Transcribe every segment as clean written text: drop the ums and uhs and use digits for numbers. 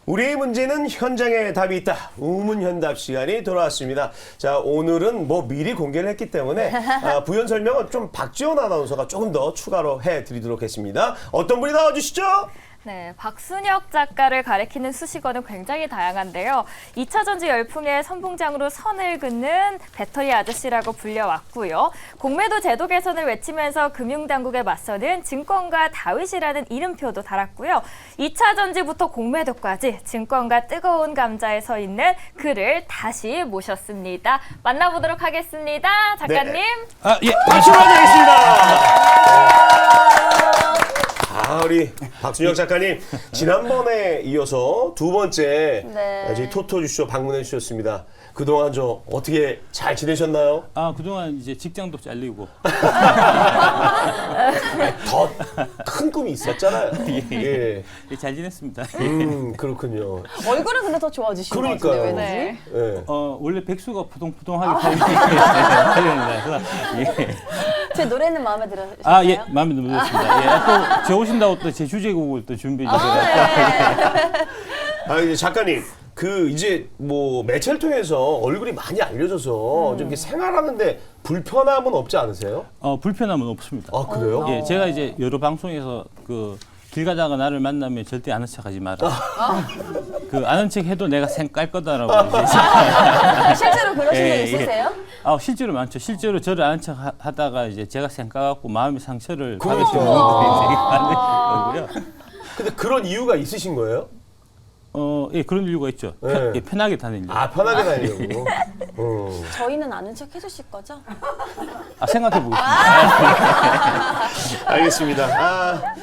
우리의 문제는 현장에 답이 있다. 우문현답 시간이 돌아왔습니다. 자, 오늘은 뭐 미리 공개를 했기 때문에 부연 설명은 좀 박지원 아나운서가 조금 더 추가로 해드리도록 하겠습니다. 어떤 분이 나와주시죠? 네, 박순혁 작가를 가리키는 수식어는 굉장히 다양한데요. 2차 전지 열풍의 선봉장으로 선을 긋는 배터리 아저씨라고 불려왔고요. 공매도 제도 개선을 외치면서 금융당국에 맞서는 증권가 다윗이라는 이름표도 달았고요. 2차 전지부터 공매도까지 증권가 뜨거운 감자에 서 있는 그를 다시 모셨습니다. 만나보도록 하겠습니다. 작가님. 네. 예. 박수 부탁드리겠습니다. 우리 박순혁 작가님, 지난번에 이어서 두 번째 저희 토토주쇼 방문해 주셨습니다. 그동안 저 어떻게 잘 지내셨나요? 그동안 이제 직장도 잘리고. 더 큰 꿈이 있었잖아요. 예. 잘 지냈습니다. 그렇군요. 얼굴은 근데 더 좋아지신 것 그러니까요. 같은데 왠지. 예. 원래 백수가 푸동푸동하게 살려서 제 노래는 마음에 들으셨나요? 예, 마음에 들었습니다. 또 저 오신다고 또 제 주제곡을 또 준비해 주셔서. 이제 작가님, 이제 뭐 매체를 통해서 얼굴이 많이 알려져서 좀 이렇게 생활하는데 불편함은 없지 않으세요? 불편함은 없습니다. 그래요? 예, 제가 이제 여러 방송에서 길 가다가 나를 만나면 절대 아는 척하지 마라. 아는 척 해도 내가 깔 거다라고. 실제로 그러신 적 예, 있으세요? 실제로 많죠. 실제로 저를 아는 척 하다가 이제 제가 생각하고 마음의 상처를 그러니까. 받으시는 분들이 많은 거고요. 근데 그런 이유가 있으신 거예요? 예, 그런 이유가 있죠. 네. 편하게 다니려고. 편하게 다니려고. 저희는 아는 척 해주실 거죠? 생각해 보겠습니다. 알겠습니다.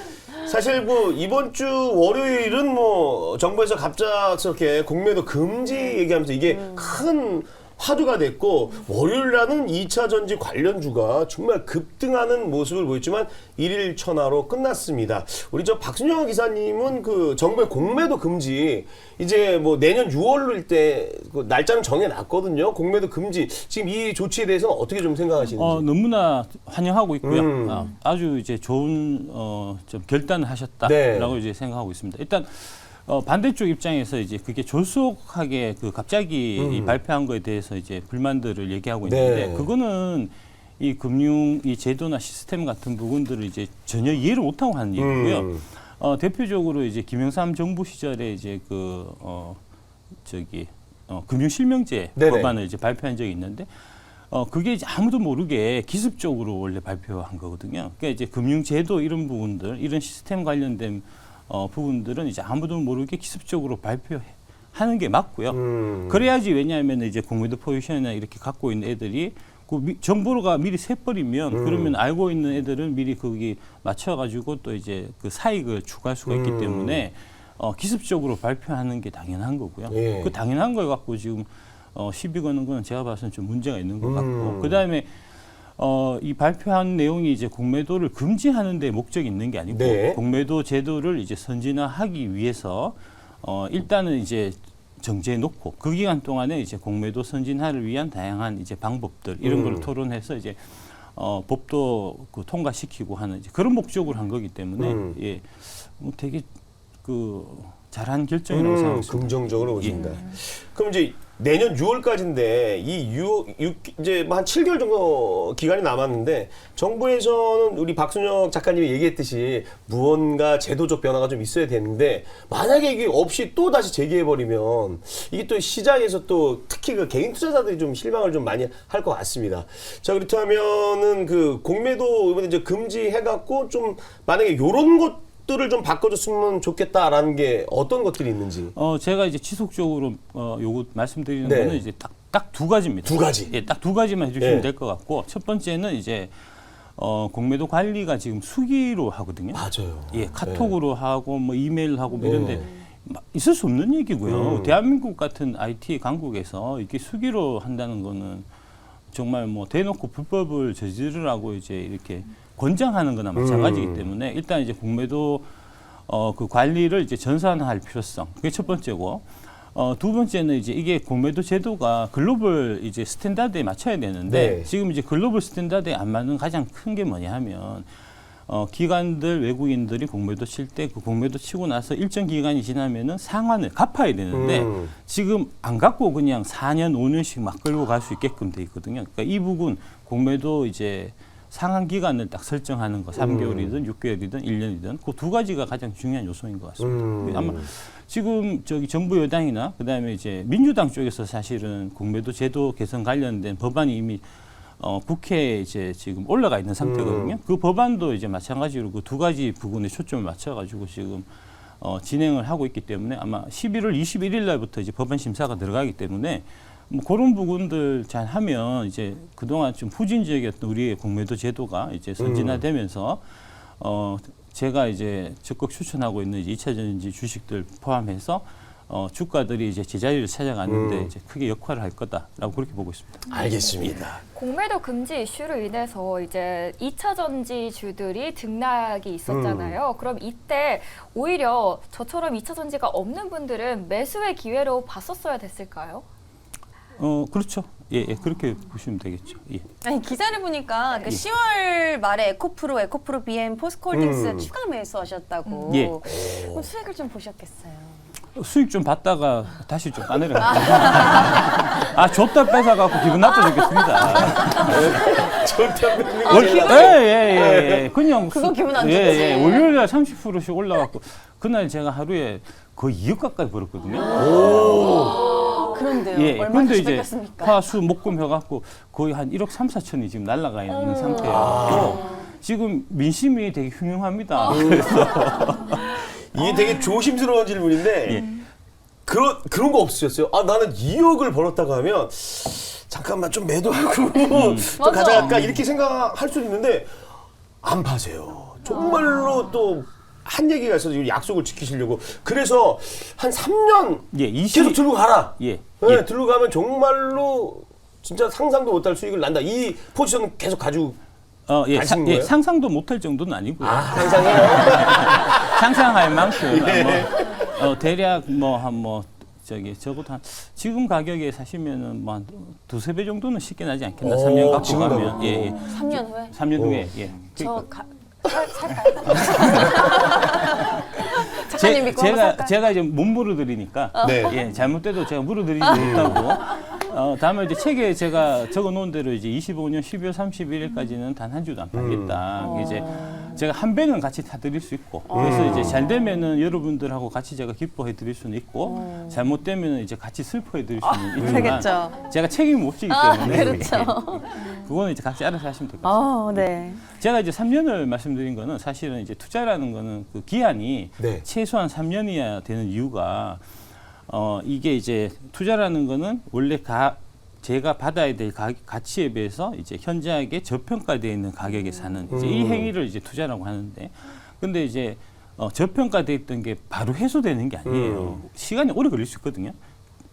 사실 뭐 이번 주 월요일은 뭐 정부에서 갑작스럽게 공매도 금지 얘기하면서 이게 큰 화두가 됐고, 월요일 날은 2차 전지 관련주가 정말 급등하는 모습을 보였지만 일일천하로 끝났습니다. 우리 저 박순영 기사님은 정부의 공매도 금지, 이제 뭐 내년 6월일 때 날짜는 정해놨거든요. 공매도 금지. 지금 이 조치에 대해서는 어떻게 좀 생각하시는지? 너무나 환영하고 있고요. 아주 이제 좋은 좀 결단을 하셨다라고 네. 이제 생각하고 있습니다. 일단 반대쪽 입장에서 이제 그게 졸속하게 갑자기 발표한 거에 대해서 이제 불만들을 얘기하고 있는데, 네. 그거는 이 이 제도나 시스템 같은 부분들을 이제 전혀 이해를 못하고 하는 얘기고요. 대표적으로 이제 김영삼 정부 시절에 이제 금융실명제 네네. 법안을 이제 발표한 적이 있는데, 그게 이제 아무도 모르게 기습적으로 원래 발표한 거거든요. 그러니까 이제 금융제도 이런 부분들, 이런 시스템 관련된 부분들은 이제 아무도 모르게 기습적으로 발표하는 게 맞고요. 그래야지, 왜냐하면 이제 공매도 포지션이나 이렇게 갖고 있는 애들이 정보가 미리 새버리면 그러면 알고 있는 애들은 미리 거기 맞춰가지고 또 이제 사익을 추구할 수가 있기 때문에 기습적으로 발표하는 게 당연한 거고요. 예. 그 당연한 걸 갖고 지금 시비 거는 건 제가 봐서는 좀 문제가 있는 것 같고, 그 다음에 이 발표한 내용이 이제 공매도를 금지하는 데 목적이 있는 게 아니고, 네. 공매도 제도를 이제 선진화하기 위해서 일단은 이제 정지해 놓고 그 기간 동안에 이제 공매도 선진화를 위한 다양한 이제 방법들 이런 걸 토론해서 이제 법도 통과시키고 하는 이제 그런 목적으로 한 거기 때문에 예, 뭐 되게 잘한 결정이라고 생각합니다. 긍정적으로 보십니다. 그럼 이제 내년 6월까지인데 이제 한 7개월 정도 기간이 남았는데, 정부에서는 우리 박순혁 작가님이 얘기했듯이 무언가 제도적 변화가 좀 있어야 되는데, 만약에 이게 없이 또 다시 재개해버리면 이게 또 시장에서 또 특히 개인 투자자들이 좀 실망을 좀 많이 할 것 같습니다. 자, 그렇다면은 공매도 이번에 이제 금지해갖고 좀 만약에 요런 것들을 좀 바꿔줬으면 좋겠다라는 게 어떤 것들이 있는지. 제가 이제 지속적으로 요거 말씀드리는 네. 거는 이제 딱 두 가지입니다. 두 가지. 예, 딱 두 가지만 해주시면 네. 될 것 같고, 첫 번째는 이제 공매도 관리가 지금 수기로 하거든요. 맞아요. 예, 카톡으로 하고 뭐 이메일 하고 뭐 이런데 있을 수 없는 얘기고요. 대한민국 같은 IT 강국에서 이렇게 수기로 한다는 거는 정말 뭐 대놓고 불법을 저지르라고 이제 이렇게 권장하는 거나 마찬가지이기 때문에, 일단 이제 공매도 관리를 이제 전산화할 필요성, 그게 첫 번째고, 두 번째는 이제 이게 공매도 제도가 글로벌 이제 스탠다드에 맞춰야 되는데, 네. 지금 이제 글로벌 스탠다드에 안 맞는 가장 큰 게 뭐냐 하면 기관들 외국인들이 공매도 칠 때 그 공매도 치고 나서 일정 기간이 지나면은 상환을 갚아야 되는데 지금 안 갚고 그냥 4년, 5년씩 막 끌고 갈 수 있게끔 돼 있거든요. 그러니까 이 부분 공매도 이제 상환 기간을 딱 설정하는 거 3개월이든 6개월이든 1년이든 그 두 가지가 가장 중요한 요소인 것 같습니다. 아마 지금 저기 정부 여당이나 그다음에 이제 민주당 쪽에서 사실은 공매도 제도 개선 관련된 법안이 이미 국회에 이제 지금 올라가 있는 상태거든요. 그 법안도 이제 마찬가지로 그 두 가지 부분에 초점을 맞춰가지고 지금 진행을 하고 있기 때문에 아마 11월 21일 날부터 이제 법안 심사가 들어가기 때문에 뭐 그런 부분들 잘 하면 이제 그동안 좀 후진적이었던 우리의 공매도 제도가 이제 선진화되면서 제가 이제 적극 추천하고 있는 이제 2차 전지 주식들 포함해서 주가들이 이제 제자리를 찾아가는데 이제 크게 역할을 할 거다라고 그렇게 보고 있습니다. 알겠습니다. 공매도 금지 이슈로 인해서 이제 2차 전지주들이 등락이 있었잖아요. 그럼 이때 오히려 저처럼 2차 전지가 없는 분들은 매수의 기회로 봤었어야 됐을까요? 그렇죠. 예, 그렇게 보시면 되겠죠. 예. 아니 기사를 보니까 그 10월 말에 에코프로 BM, 포스코홀딩스 추가 매수하셨다고. 예. 그럼 수익을 좀 보셨겠어요. 수익 좀 받다가 다시 좀 까내려. 줬다 뺏어갖고 기분 나빠졌겠습니다. 절대 안 예. 그냥 그거 기분 안 예, 좋지. 월요일날 30%씩 올라갔고 그날 제가 하루에 거의 2억 가까이 벌었거든요. 그런데요. 예, 얼마 근데 나 이제 뺏겼습니까? 화수 목금 해갖고 거의 한 1억 3, 4천이 지금 날아가 있는 상태예요. 지금 민심이 되게 흉흉합니다. 그래서 이게 되게 조심스러운 질문인데 그런 거 없으셨어요? 아 나는 2억을 벌었다고 하면 잠깐만 좀 매도하고 좀 가져갈까 이렇게 생각할 수 있는데 안 파세요. 정말로 또 한 얘기가 있어서 약속을 지키시려고 그래서 한 3년 예, 계속 들고 가라. 예. 네, 들고 가면 정말로 진짜 상상도 못할 수익을 난다. 이 포지션은 계속 가지고 가신 거예요? 상상도 못할 정도는 아니고요. 상상해요. 상상할 만큼 예. 대략 적어도 한 지금 가격에 사시면은 뭐 한 두세 배 정도는 쉽게 나지 않겠나. 3년 갖고 지금 가면 가격으로. 예. 3년 후에? 3년 후에 예. 살까요? 작가님 믿고 한번 살까요? 제가 이제 못 물어드리니까 네. 예, 잘못돼도 제가 물어드리지 못하고 다음에 이제 책에 제가 적어놓은 대로 이제 25년 12월 31일까지는 단 한 주도 안 팔겠다. 이제 제가 한 배는 같이 타드릴 수 있고 그래서 이제 잘 되면은 여러분들하고 같이 제가 기뻐해드릴 수는 있고 잘못되면은 이제 같이 슬퍼해드릴 수는 있지만 되겠죠. 제가 책임이 못 지기 때문에 그렇죠. 그거는 이제 각자 알아서 하시면 될 것 같습니다. 네. 제가 이제 3년을 말씀드린 거는 사실은 이제 투자라는 거는 그 기한이 네. 최소한 3년이어야 되는 이유가 이게 이제 투자라는 거는 원래 제가 받아야 될 가치에 비해서 이제 현저하게 저평가되어 있는 가격에 사는 이제 이 행위를 이제 투자라고 하는데 근데 이제 저평가되어 있던 게 바로 해소되는 게 아니에요. 시간이 오래 걸릴 수 있거든요.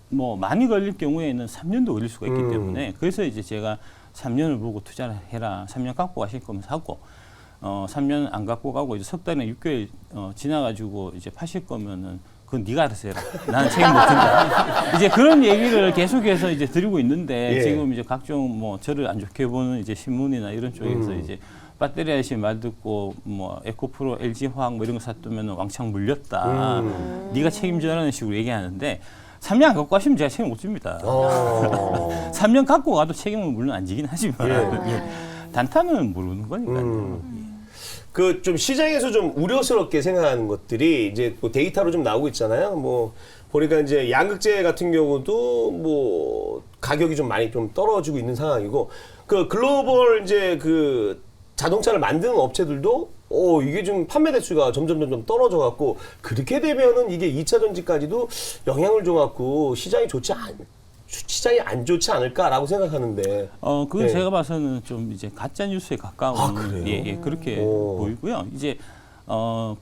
뭐 많이 걸릴 경우에는 3년도 걸릴 수가 있기 때문에 그래서 이제 제가 3년을 보고 투자를 해라. 3년 갖고 가실 거면 사고 3년 안 갖고 가고 이제 석 달이나 6개월 지나가지고 이제 파실 거면은 그건 네가 알아서 해라. 나는 책임 못 진다. 이제 그런 얘기를 계속해서 이제 드리고 있는데 예. 지금 이제 각종 뭐 저를 안 좋게 보는 이제 신문이나 이런 쪽에서 이제 배터리 아저씨 말 듣고 뭐 에코프로, LG화학 뭐 이런 거 샀으면 왕창 물렸다. 네가 책임져라는 식으로 얘기하는데 3년 안 갖고 가시면 제가 책임 못 집니다. 3년 갖고 가도 책임은 물론 안 지긴 하지만 예. 단타는 모르는 거니까요. 그 좀 시장에서 좀 우려스럽게 생각하는 것들이 이제 뭐 데이터로 좀 나오고 있잖아요. 뭐 보니까 이제 양극재 같은 경우도 뭐 가격이 좀 많이 좀 떨어지고 있는 상황이고 그 글로벌 이제 그 자동차를 만드는 업체들도 이게 좀 판매 대수가 점점 떨어져 갖고 그렇게 되면은 이게 2차 전지까지도 영향을 줘 갖고 시장이 안 좋지 않을까라고 생각하는데. 그건 네. 제가 봐서는 좀 이제 가짜 뉴스에 가까운 그래요? 예, 그렇게 보이고요. 이제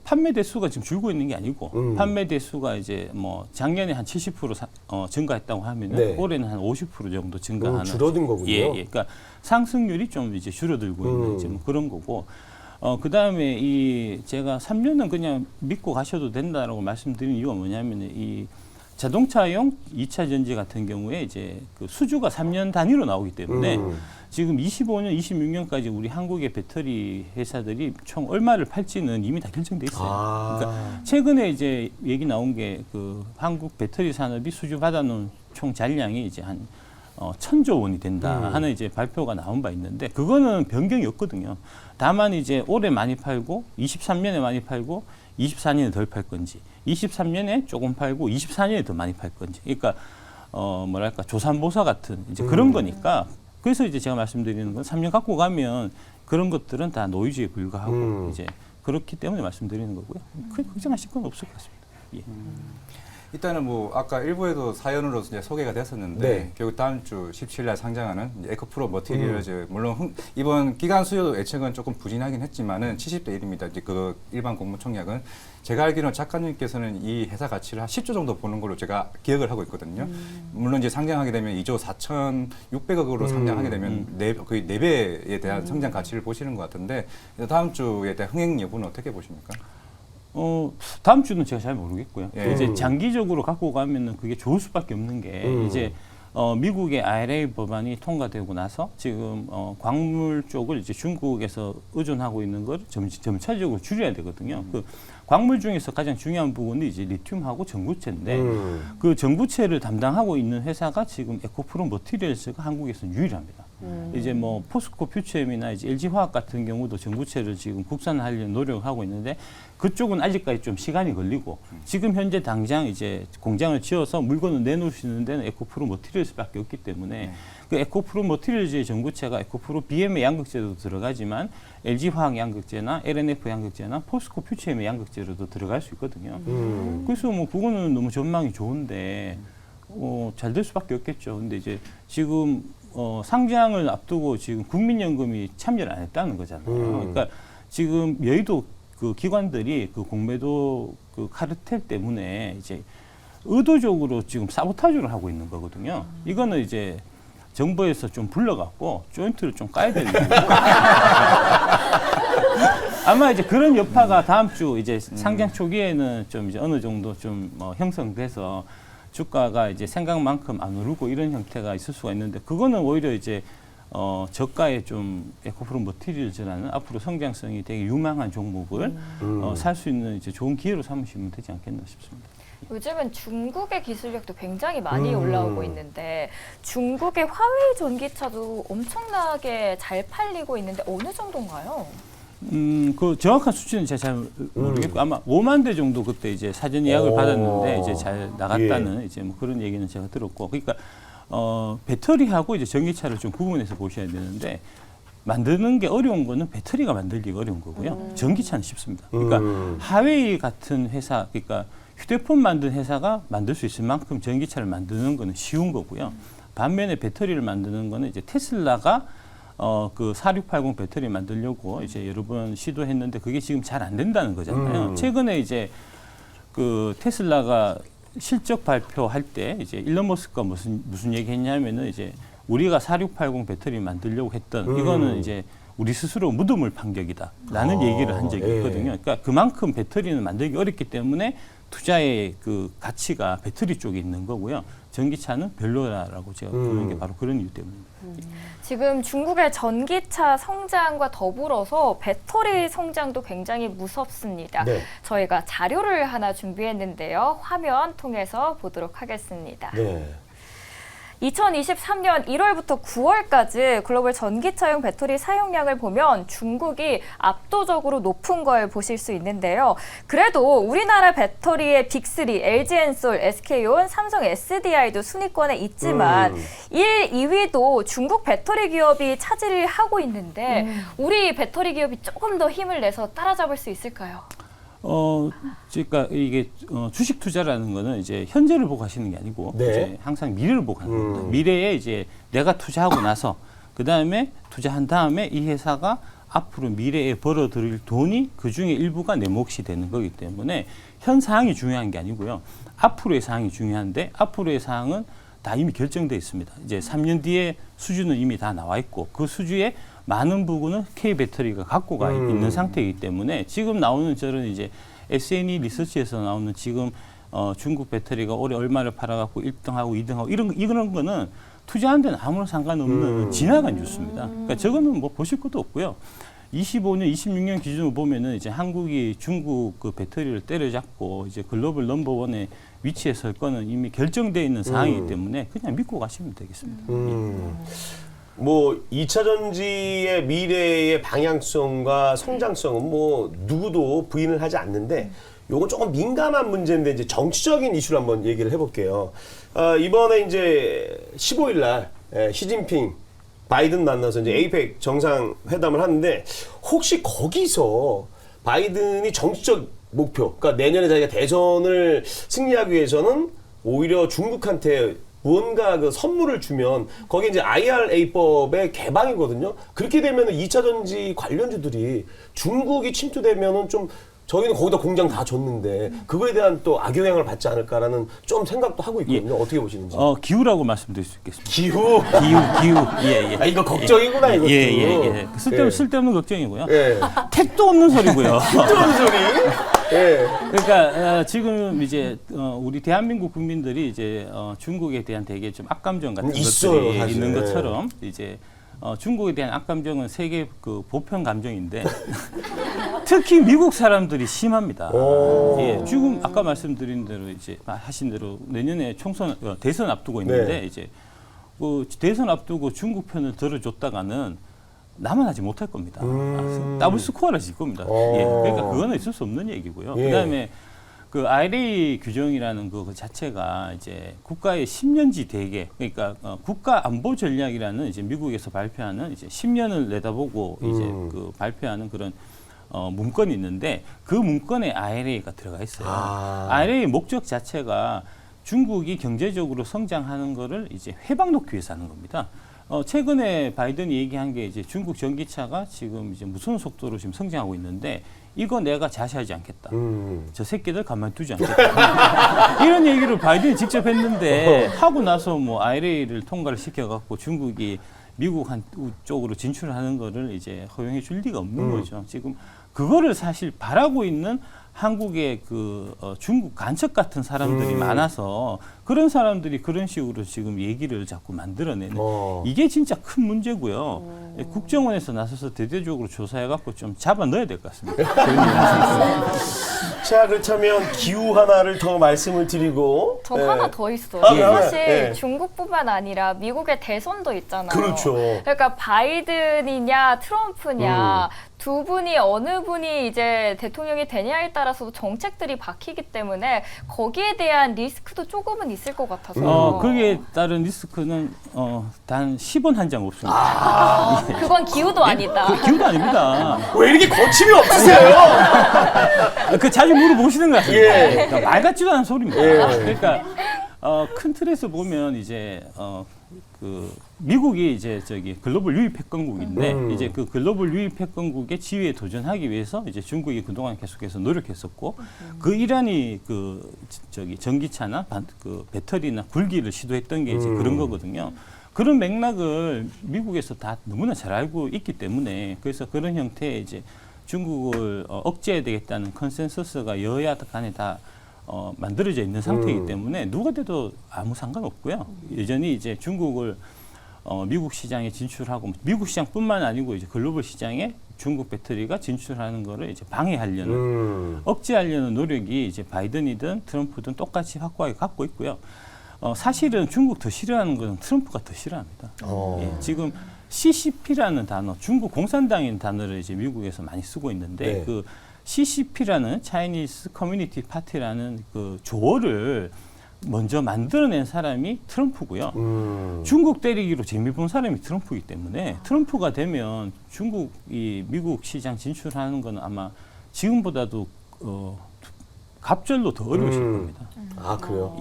판매 대수가 지금 줄고 있는 게 아니고 판매 대수가 이제 뭐 작년에 한 70% 증가했다고 하면은 네. 올해는 한 50% 정도 증가하는 줄어든 거군요. 예. 그러니까 상승률이 좀 이제 줄어들고 있는 이제 뭐 그런 거고. 그다음에 제가 3년은 그냥 믿고 가셔도 된다라고 말씀드린 이유가 뭐냐면은 이 자동차용 2차 전지 같은 경우에 이제 그 수주가 3년 단위로 나오기 때문에 지금 25년, 26년까지 우리 한국의 배터리 회사들이 총 얼마를 팔지는 이미 다 결정돼 있어요. 그러니까 최근에 이제 얘기 나온 게 그 한국 배터리 산업이 수주 받아놓은 총 잔량이 이제 한 1,000조 원이 된다 하는 이제 발표가 나온 바 있는데 그거는 변경이 없거든요. 다만 이제 올해 많이 팔고 23년에 많이 팔고 24년에 덜 팔 건지 23년에 조금 팔고 24년에 더 많이 팔 건지 그러니까 뭐랄까 조산모사 같은 이제 그런 거니까 그래서 이제 제가 말씀드리는 건 3년 갖고 가면 그런 것들은 다 노이즈에 불과하고 이제 그렇기 때문에 말씀드리는 거고요. 크게 걱정하실 건 없을 것 같습니다. 예. 일단은 뭐 아까 일부에도 사연으로 이제 소개가 됐었는데 네. 결국 다음 주 17일 상장하는 이제 에코프로 머티리얼즈 물론 이번 기간 수요 예측은 조금 부진하긴 했지만은 70대 1입니다. 이제 그 일반 공모총액은 제가 알기로는 작가님께서는 이 회사 가치를 한 10조 정도 보는 걸로 제가 기억을 하고 있거든요. 물론 이제 상장하게 되면 2조 4,600억으로 상장하게 되면 거의 4배에 대한 성장 가치를 보시는 것 같은데 다음 주에 대한 흥행 여부는 어떻게 보십니까? 다음 주는 제가 잘 모르겠고요. 예. 이제 장기적으로 갖고 가면은 그게 좋을 수밖에 없는 게 이제 미국의 IRA 법안이 통과되고 나서 지금 광물 쪽을 이제 중국에서 의존하고 있는 걸 점차적으로 줄여야 되거든요. 그 광물 중에서 가장 중요한 부분이 이제 리튬하고 전구체인데 그 전구체를 담당하고 있는 회사가 지금 에코프로 머티리얼즈가 한국에서 유일합니다. 이제 뭐 포스코 퓨처엠이나 이제 LG화학 같은 경우도 전구체를 지금 국산화하려는 노력을 하고 있는데 그쪽은 아직까지 좀 시간이 걸리고 지금 현재 당장 이제 공장을 지어서 물건을 내놓을 수 있는 데는 에코프로 머티리얼즈밖에 없기 때문에 그 에코프로 머티리얼즈의 전구체가 에코프로 BM의 양극재도 들어가지만 LG화학 양극재나 LNF 양극재나 포스코 퓨처엠의 양극재로도 들어갈 수 있거든요. 그래서 뭐 그거는 너무 전망이 좋은데 잘 될 수밖에 없겠죠. 근데 이제 지금 상장을 앞두고 지금 국민연금이 참여를 안 했다는 거잖아요. 그러니까 지금 여의도 그 기관들이 그 공매도 그 카르텔 때문에 이제 의도적으로 지금 사보타주를 하고 있는 거거든요. 이거는 이제 정부에서 좀 불러갖고 조인트를 좀 까야 되는 거예요. 아마 이제 그런 여파가 다음 주 이제 상장 초기에는 좀 이제 어느 정도 좀 형성돼서 주가가 이제 생각만큼 안 오르고 이런 형태가 있을 수가 있는데 그거는 오히려 이제 저가의 좀 에코프로 머티리얼즈라는 앞으로 성장성이 되게 유망한 종목을 살 수 있는 이제 좋은 기회로 삼으시면 되지 않겠나 싶습니다. 요즘은 중국의 기술력도 굉장히 많이 올라오고 있는데 중국의 화웨이 전기차도 엄청나게 잘 팔리고 있는데 어느 정도인가요? 그 정확한 수치는 제가 잘 모르겠고 아마 5만 대 정도 그때 이제 사전 예약을 받았는데 이제 잘 나갔다는 이제 뭐 그런 얘기는 제가 들었고 그러니까 배터리하고 이제 전기차를 좀 구분해서 보셔야 되는데 만드는 게 어려운 거는 배터리가 만들기가 어려운 거고요. 전기차는 쉽습니다. 그러니까 하웨이 같은 회사 그러니까 휴대폰 만든 회사가 만들 수 있을 만큼 전기차를 만드는 거는 쉬운 거고요. 반면에 배터리를 만드는 거는 이제 테슬라가 그 4680 배터리 만들려고 이제 여러 번 시도했는데 그게 지금 잘 안 된다는 거잖아요. 최근에 이제 그 테슬라가 실적 발표할 때 이제 일론 머스크가 무슨 얘기 했냐면은 이제 우리가 4680 배터리 만들려고 했던 이거는 이제 우리 스스로 무덤을 판격이다라는 얘기를 한 적이 있거든요. 그러니까 그만큼 배터리는 만들기 어렵기 때문에 투자의 그 가치가 배터리 쪽에 있는 거고요. 전기차는 별로라고 제가 보는 게 바로 그런 이유 때문입니다. 지금 중국의 전기차 성장과 더불어서 배터리 성장도 굉장히 무섭습니다. 네. 저희가 자료를 하나 준비했는데요. 화면 통해서 보도록 하겠습니다. 네. 2023년 1월부터 9월까지 글로벌 전기차용 배터리 사용량을 보면 중국이 압도적으로 높은 걸 보실 수 있는데요. 그래도 우리나라 배터리의 빅3, LG엔솔, SK온, 삼성 SDI도 순위권에 있지만 1, 2위도 중국 배터리 기업이 차지를 하고 있는데 우리 배터리 기업이 조금 더 힘을 내서 따라잡을 수 있을까요? 그러니까 이게 주식 투자라는 거는 이제 현재를 보고 하시는 게 아니고 네. 이제 항상 미래를 보고 하는 겁니다. 미래에 이제 내가 투자하고 나서 그 다음에 투자한 다음에 이 회사가 앞으로 미래에 벌어들일 돈이 그 중에 일부가 내 몫이 되는 거기 때문에 현 사항이 중요한 게 아니고요. 앞으로의 사항이 중요한데 앞으로의 사항은 다 이미 결정돼 있습니다. 이제 3년 뒤에 수주는 이미 다 나와 있고 그 수주에 많은 부분은 K 배터리가 갖고 가 있는 상태이기 때문에 지금 나오는 저런 이제 SNE 리서치에서 나오는 지금 중국 배터리가 올해 얼마를 팔아갖고 1등하고 2등하고 이런 거는 투자하는 데는 아무런 상관없는 지나간 뉴스입니다. 그러니까 저거는 뭐 보실 것도 없고요. 25년, 26년 기준으로 보면은 이제 한국이 중국 그 배터리를 때려잡고 이제 글로벌 넘버원의 위치에 설 거는 이미 결정되어 있는 상황이기 때문에 그냥 믿고 가시면 되겠습니다. 뭐 2차 전지의 미래의 방향성과 성장성은 뭐 누구도 부인을 하지 않는데 요건 조금 민감한 문제인데 이제 정치적인 이슈를 한번 얘기를 해볼게요. 이번에 이제 15일 날 시진핑 바이든 만나서 이제 에이펙 정상회담을 하는데 혹시 거기서 바이든이 정치적 목표, 그러니까 내년에 자기가 대선을 승리하기 위해서는 오히려 중국한테 무언가 그 선물을 주면 거기에 이제 IRA법의 개방이거든요. 그렇게 되면은 2차 전지 관련주들이 중국이 침투되면은 좀 저희는 거기다 공장 다 줬는데 그거에 대한 또 악영향을 받지 않을까라는 좀 생각도 하고 있거든요. 어떻게 보시는지. 기후라고 말씀드릴 수 있겠습니다. 기후. 기후. 예. 아 이거 걱정이구나 이것도. 예. 쓸데없는 걱정이고요. 택도 없는 소리고요. 택도 없는 소리. 예. 그러니까 지금 이제 우리 대한민국 국민들이 이제 중국에 대한 되게 좀 악감정 같은 있어요, 것들이 사실. 있는 것처럼 이제 중국에 대한 악감정은 세계 그 보편 감정인데 특히 미국 사람들이 심합니다. 예, 지금 아까 말씀드린 대로 이제 하신 대로 내년에 총선 대선 앞두고 있는데 이제 그 대선 앞두고 중국 편을 들어줬다가는 남아나지 못할 겁니다. 더블 스코어라 질 겁니다. 예, 그러니까 그거는 있을 수 없는 얘기고요. 그다음에 그 IRA 규정이라는 그 자체가 이제 국가의 10년지 대계, 그러니까 국가 안보 전략이라는 이제 미국에서 발표하는 이제 10년을 내다보고 이제 그 발표하는 그런 문건이 있는데 그 문건에 IRA가 들어가 있어요. IRA 목적 자체가 중국이 경제적으로 성장하는 거를 이제 회방놓기 위해서 하는 겁니다. 최근에 바이든이 얘기한 게 이제 중국 전기차가 지금 이제 무서운 속도로 지금 성장하고 있는데 이거 내가 자시하지 않겠다. 저 새끼들 가만두지 않겠다. 이런 얘기를 바이든이 직접 했는데 하고 나서 뭐 IRA를 통과를 시켜갖고 중국이 미국 한 쪽으로 진출하는 거를 이제 허용해 줄 리가 없는 거죠. 지금 그거를 사실 바라고 있는 한국의 그 중국 간첩 같은 사람들이 많아서 그런 사람들이 그런 식으로 지금 얘기를 자꾸 만들어내는 이게 진짜 큰 문제고요. 국정원에서 나서서 대대적으로 조사해갖고 좀 잡아 넣어야 될 것 같습니다. 자 그렇다면 기후 하나를 더 말씀을 드리고 저 하나 더 있어요. 사실 중국뿐만 아니라 미국의 대선도 있잖아요. 그렇죠. 그러니까 바이든이냐 트럼프냐 두 분이 어느 분이 이제 대통령이 되냐에 따라서 정책들이 바뀌기 때문에 거기에 대한 리스크도 조금은 있을 것 같아서. 거기에 따른 리스크는 단 10원 한 장 없습니다. 그건 기후도 아니다. 기후도 아닙니다. 왜 이렇게 거침이 없으세요? 그 자주 물어보시는 것 같습니다. 예. 그러니까 말 같지도 않은 소리입니다. 예. 그러니까 큰 틀에서 보면 이제 그 미국이 이제 저기 글로벌 유입 패권국인데 이제 그 글로벌 유입 패권국의 지위에 도전하기 위해서 이제 중국이 그동안 계속해서 노력했었고 그 일환이 그 저기 전기차나 그 배터리나 굴기를 시도했던 게 이제 그런 거거든요. 그런 맥락을 미국에서 다 너무나 잘 알고 있기 때문에 그래서 그런 형태의 이제 중국을 억제해야 되겠다는 컨센서스가 여야 간에 다 만들어져 있는 상태이기 때문에 누가 돼도 아무 상관없고요. 여전히 이제 중국을 미국 시장에 진출하고 미국 시장뿐만 아니고 이제 글로벌 시장에 중국 배터리가 진출하는 거를 이제 방해하려는 억제하려는 노력이 이제 바이든이든 트럼프든 똑같이 확고하게 갖고 있고요. 사실은 중국 더 싫어하는 것은 트럼프가 더 싫어합니다. 예, 지금 CCP라는 단어, 중국 공산당인 단어를 이제 미국에서 많이 쓰고 있는데 그 CCP라는 Chinese Community Party라는 그 조어를 먼저 만들어낸 사람이 트럼프고요. 중국 때리기로 재미 본 사람이 트럼프이기 때문에 트럼프가 되면 중국이 미국 시장 진출하는 건 아마 지금보다도 갑절로 더 어려우실 겁니다. 아 그래요?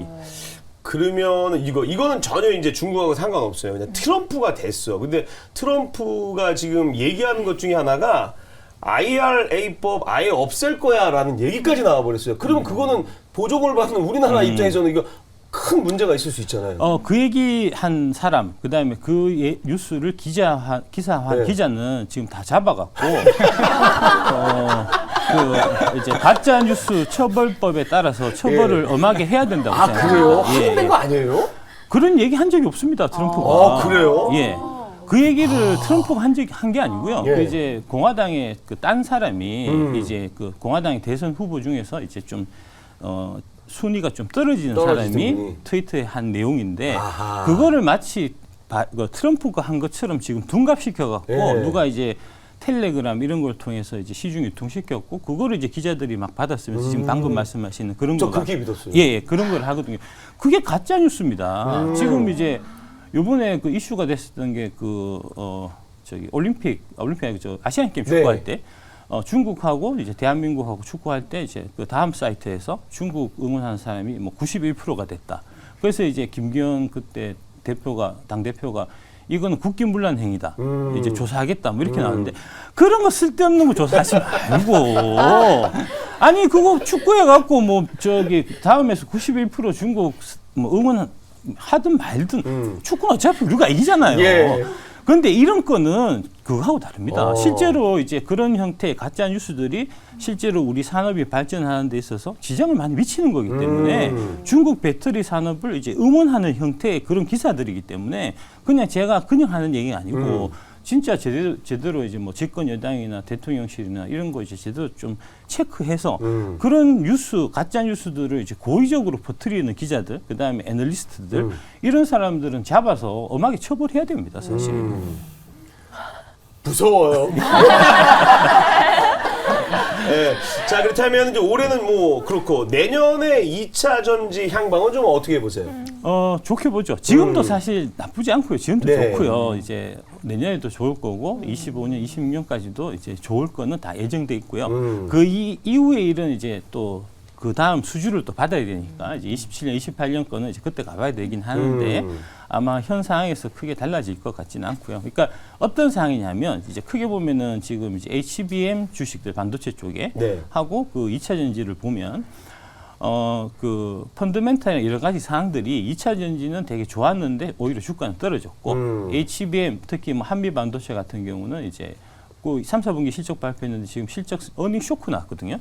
그러면 이거는 전혀 이제 중국하고 상관없어요. 그냥 트럼프가 됐어. 근데 트럼프가 지금 얘기하는 것 중에 하나가 IRA법 아예 없앨 거야라는 얘기까지 나와버렸어요. 그러면 그거는 보조금을 받는 우리나라 입장에서는 이거 큰 문제가 있을 수 있잖아요. 그 얘기한 사람, 그 다음에 그 뉴스를 기사한 기자는 지금 다 잡아갖고, 그 이제 가짜 뉴스 처벌법에 따라서 처벌을 엄하게 해야 된다고 생각합니다. 그래요? 한국된 거 아니에요? 그런 얘기 한 적이 없습니다. 트럼프가. 아, 그래요? 예. 그 얘기를 트럼프가 한 게 아니고요. 예. 그 이제 공화당의 그 딴 사람이 이제 그 공화당의 대선 후보 중에서 이제 좀 순위가 좀 떨어지는 떨어지는 사람이 분이. 트위터에 한 내용인데 아하. 그거를 마치 트럼프가 한 것처럼 지금 둔갑시켜 갖고 예. 누가 이제 텔레그램 이런 걸 통해서 이제 시중 유통시켰고 그거를 이제 기자들이 막 받았으면서 지금 방금 말씀하시는 그런 저 거가 그렇게 믿었어요. 예, 그런 걸 하거든요. 그게 가짜 뉴스입니다. 지금 이제 요번에 그 이슈가 됐었던 게 저기 올림픽 아니고 저 아시안 게임 축구할 네. 때 중국하고 이제 대한민국하고 축구할 때 이제 그 다음 사이트에서 중국 응원하는 사람이 뭐 91%가 됐다. 그래서 이제 김기현 그때 당 대표가 이거는 국기문란 행위다. 이제 조사하겠다. 뭐 이렇게 나왔는데 그런 거 쓸데없는 거 조사하지 말고 아니 그거 축구해 갖고 뭐 저기 다음에서 91% 중국 뭐 응원 하든 말든 축구는 어차피 우리가 이기잖아요. 예. 그런데 이런 거는 그거하고 다릅니다. 어. 실제로 이제 그런 형태의 가짜 뉴스들이 실제로 우리 산업이 발전하는 데 있어서 지장을 많이 미치는 거기 때문에 중국 배터리 산업을 이제 응원하는 형태의 그런 기사들이기 때문에 그냥 제가 그냥 하는 얘기가 아니고 진짜 제대로 이제 뭐 집권 여당이나 대통령실이나 이런 거 이제 제대로 좀 체크해서 그런 뉴스, 가짜 뉴스들을 이제 고의적으로 퍼뜨리는 기자들, 그 다음에 애널리스트들 이런 사람들은 잡아서 엄하게 처벌해야 됩니다, 사실. 무서워요. 네. 자, 그렇다면 이제 올해는 뭐 그렇고 내년에 2차 전지 향방은 좀 어떻게 보세요? 좋게 보죠. 지금도 사실 나쁘지 않고요. 지금도 네. 좋고요. 이제 내년에도 좋을 거고 25년, 26년까지도 이제 좋을 거는 다 예정돼 있고요. 그 이후의 일은 이제 또 그 다음 수주를 또 받아야 되니까 이제 27년, 28년 거는 이제 그때 가봐야 되긴 하는데 아마 현 상황에서 크게 달라질 것 같지는 않고요. 그러니까 어떤 상황이냐면 이제 크게 보면은 지금 이제 HBM 주식들 반도체 쪽에 네. 하고 그 2차 전지를 보면 그 펀더멘탈이나 여러 가지 사항들이 2차 전지는 되게 좋았는데 오히려 주가는 떨어졌고 HBM 특히 뭐 한미 반도체 같은 경우는 이제 그 3, 4분기 실적 발표했는데 지금 실적 어닝 쇼크 났거든요.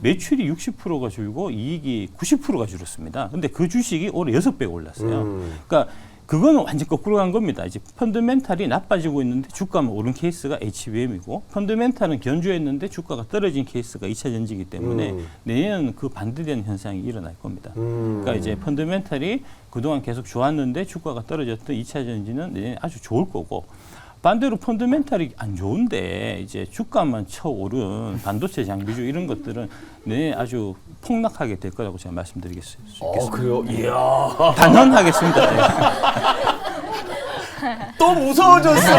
매출이 60%가 줄고 이익이 90%가 줄었습니다. 근데 그 주식이 올해 6배 올랐어요. 그러니까 그거는 완전 거꾸로 간 겁니다. 이제 펀더멘탈이 나빠지고 있는데 주가만 오른 케이스가 HBM이고 펀더멘탈은 견주했는데 주가가 떨어진 케이스가 2차 전지이기 때문에 내년은 그 반대되는 현상이 일어날 겁니다. 그러니까 이제 펀더멘탈이 그동안 계속 좋았는데 주가가 떨어졌던 2차 전지는 내년에 아주 좋을 거고 반대로 펀더멘탈이 안 좋은데 이제 주가만 쳐오른 반도체 장비주 이런 것들은 내년에 아주 폭락하게 될 거라고 제가 말씀드리겠습니다. 그래요? 이야. 단언하겠습니다. 네. 또 무서워졌어.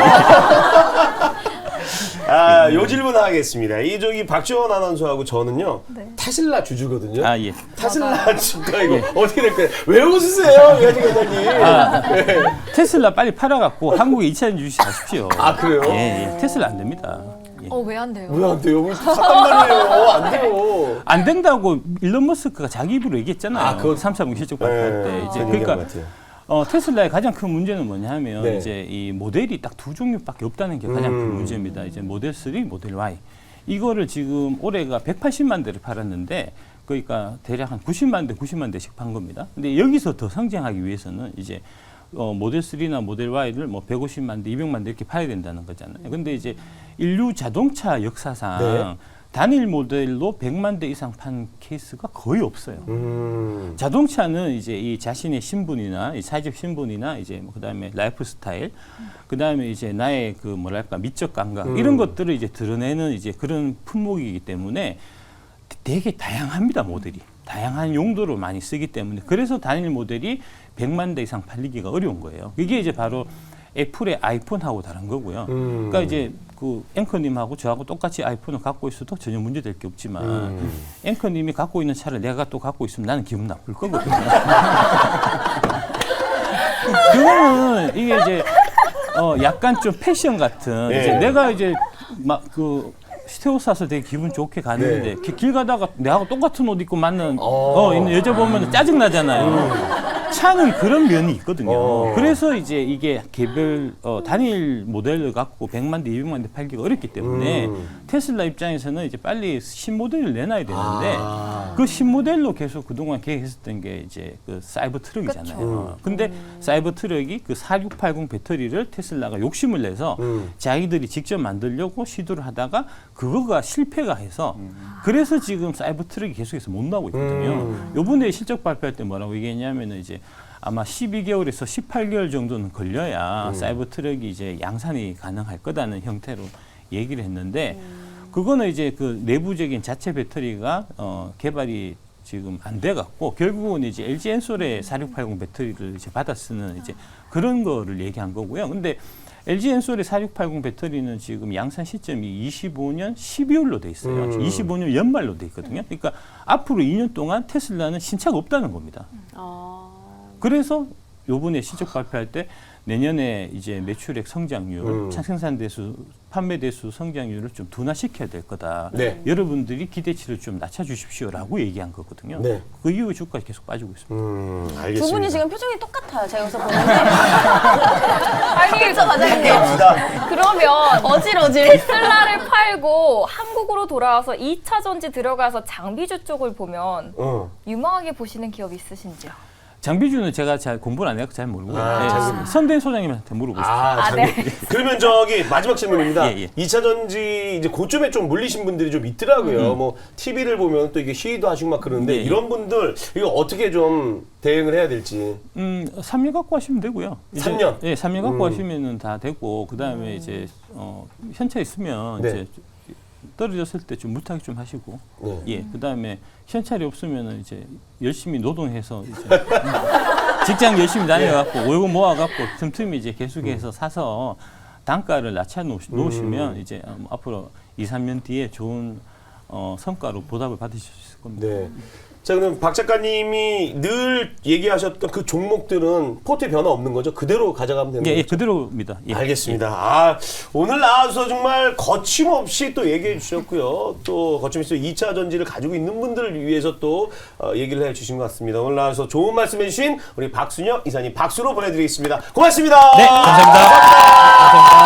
요 질문 하겠습니다. 저기 박지원 아나운서하고 저는요 테슬라 주주거든요. 아 예. 테슬라 주가 이거 어떻게 될까요? 왜 웃으세요, 이하진 기자님? 네. 테슬라 빨리 팔아갖고 한국에 2차 전지 주식 사십시오. 아, 그래요? 예. 테슬라 안 됩니다. 예. 왜 안 돼요? 왜 안 돼요? 우리 샀단 말이에요. 안 돼요. 안 된다고 일론 머스크가 자기 입으로 얘기했잖아요. 아, 그건- 3차 실적 발표할 때. 네, 이제 그런 얘기한 것 그러니까 같아요. 테슬라의 가장 큰 문제는 뭐냐면 네. 이제 이 모델이 딱 두 종류밖에 없다는 게 가장 큰 문제입니다. 이제 모델 3, 모델 Y. 이거를 지금 올해가 180만 대를 팔았는데 그러니까 대략 한 90만 대씩 판 겁니다. 근데 여기서 더 성장하기 위해서는 이제 모델 3나 모델 Y를 뭐 150만 대, 200만 대 이렇게 팔아야 된다는 거잖아요. 근데 이제 인류 자동차 역사상 네. 단일 모델로 100만 대 이상 판 케이스가 거의 없어요. 자동차는 이제 이 자신의 신분이나 이 사회적 신분이나 이제 뭐 그다음에 라이프 스타일, 그다음에 이제 나의 그 뭐랄까 미적 감각 이런 것들을 이제 드러내는 이제 그런 품목이기 때문에 되게 다양합니다, 모델이. 다양한 용도로 많이 쓰기 때문에 그래서 단일 모델이 100만 대 이상 팔리기가 어려운 거예요. 이게 이제 바로 애플의 아이폰하고 다른 거고요. 그러니까 이제 그 앵커님하고 저하고 똑같이 아이폰을 갖고 있어도 전혀 문제될 게 없지만 앵커님이 갖고 있는 차를 내가 또 갖고 있으면 나는 기분 나쁠 거거든요. 그거는 이게 이제 약간 좀 패션 같은 네. 이제 내가 이제 막 그 스테오 사서 되게 기분 좋게 가는데 길 가다가 내하고 똑같은 옷 입고 만난 있는 여자 보면 짜증 나잖아요. 차는 그런 면이 있거든요. 그래서 이제 이게 개별 단일 모델을 갖고 100만 대, 200만 대 팔기가 어렵기 때문에 테슬라 입장에서는 이제 빨리 신모델을 내놔야 되는데 그 신모델로 계속 그동안 계획했었던 게 이제 그 사이버 트럭이잖아요. 근데 사이버 트럭이 그 4680 배터리를 테슬라가 욕심을 내서 자기들이 직접 만들려고 시도를 하다가 그거가 실패가 해서 그래서 지금 사이버 트럭이 계속해서 못 나오고 있거든요. 요번에 실적 발표할 때 뭐라고 얘기했냐면은 이제 아마 12개월에서 18개월 정도는 걸려야 사이버 트럭이 이제 양산이 가능할 거다는 형태로 얘기를 했는데 그거는 이제 그 내부적인 자체 배터리가 개발이 지금 안 돼 갖고 결국은 이제 LG 엔솔의 4680 배터리를 이제 받아 쓰는 이제 그런 거를 얘기한 거고요. 근데 LG 엔솔의 4680 배터리는 지금 양산 시점이 25년 12월로 돼 있어요. 25년 연말로 돼 있거든요. 그러니까 앞으로 2년 동안 테슬라는 신차가 없다는 겁니다. 그래서 요번에 실적 발표할 때 내년에 이제 매출액 성장률, 생산 대수, 판매 대수 성장률을 좀 둔화시켜야 될 거다. 네. 여러분들이 기대치를 좀 낮춰주십시오라고 얘기한 거거든요. 네. 그 이후에 주가가 계속 빠지고 있습니다. 알겠습니다. 두 분이 지금 표정이 똑같아요. 제가 여기서 보는데. 아니, 그렇죠, 과장님. 그러면 어질어질. 테슬라를 팔고 한국으로 돌아와서 2차 전지 들어가서 장비주 쪽을 보면 유망하게 보시는 기업 있으신지요? 장비주는 제가 잘 공부를 안 해서 잘 모르고 장비. 선대 소장님한테 물어보고 싶어요. 네. 그러면 저기 마지막 질문입니다. 예, 예. 2차 전지 이제 고점에 좀 물리신 분들이 좀 있더라고요. 뭐 TV를 보면 또 이게 시위도 하시고 막 그러는데 예, 예. 이런 분들 이거 어떻게 좀 대응을 해야 될지. 3년 갖고 하시면 되고요. 이제, 3년? 예, 3년 갖고 하시면은 다 되고 그다음에 이제 현차 있으면 네. 이제 떨어졌을 때 좀 물타기 좀 하시고 네. 예, 그다음에 현찰이 없으면은 이제 열심히 노동해서 이제 직장 열심히 다녀갖고 월급 모아갖고 틈틈이 이제 계속해서 사서 단가를 낮춰 놓으시면 이제 앞으로 2, 3년 뒤에 좋은 성과로 보답을 받으실 수 있을 겁니다. 네. 자, 그럼 박 작가님이 늘 얘기하셨던 그 종목들은 포트에 변화 없는 거죠? 그대로 가져가면 되는 예, 거죠? 그대로입니다. 예. 알겠습니다. 아, 오늘 나와서 정말 거침없이 또 얘기해 주셨고요. 또 거침없이 2차 전지를 가지고 있는 분들을 위해서 또 얘기를 해 주신 것 같습니다. 오늘 나와서 좋은 말씀 해주신 우리 박순혁 이사님 박수로 보내드리겠습니다. 고맙습니다. 네, 감사합니다. 감사합니다.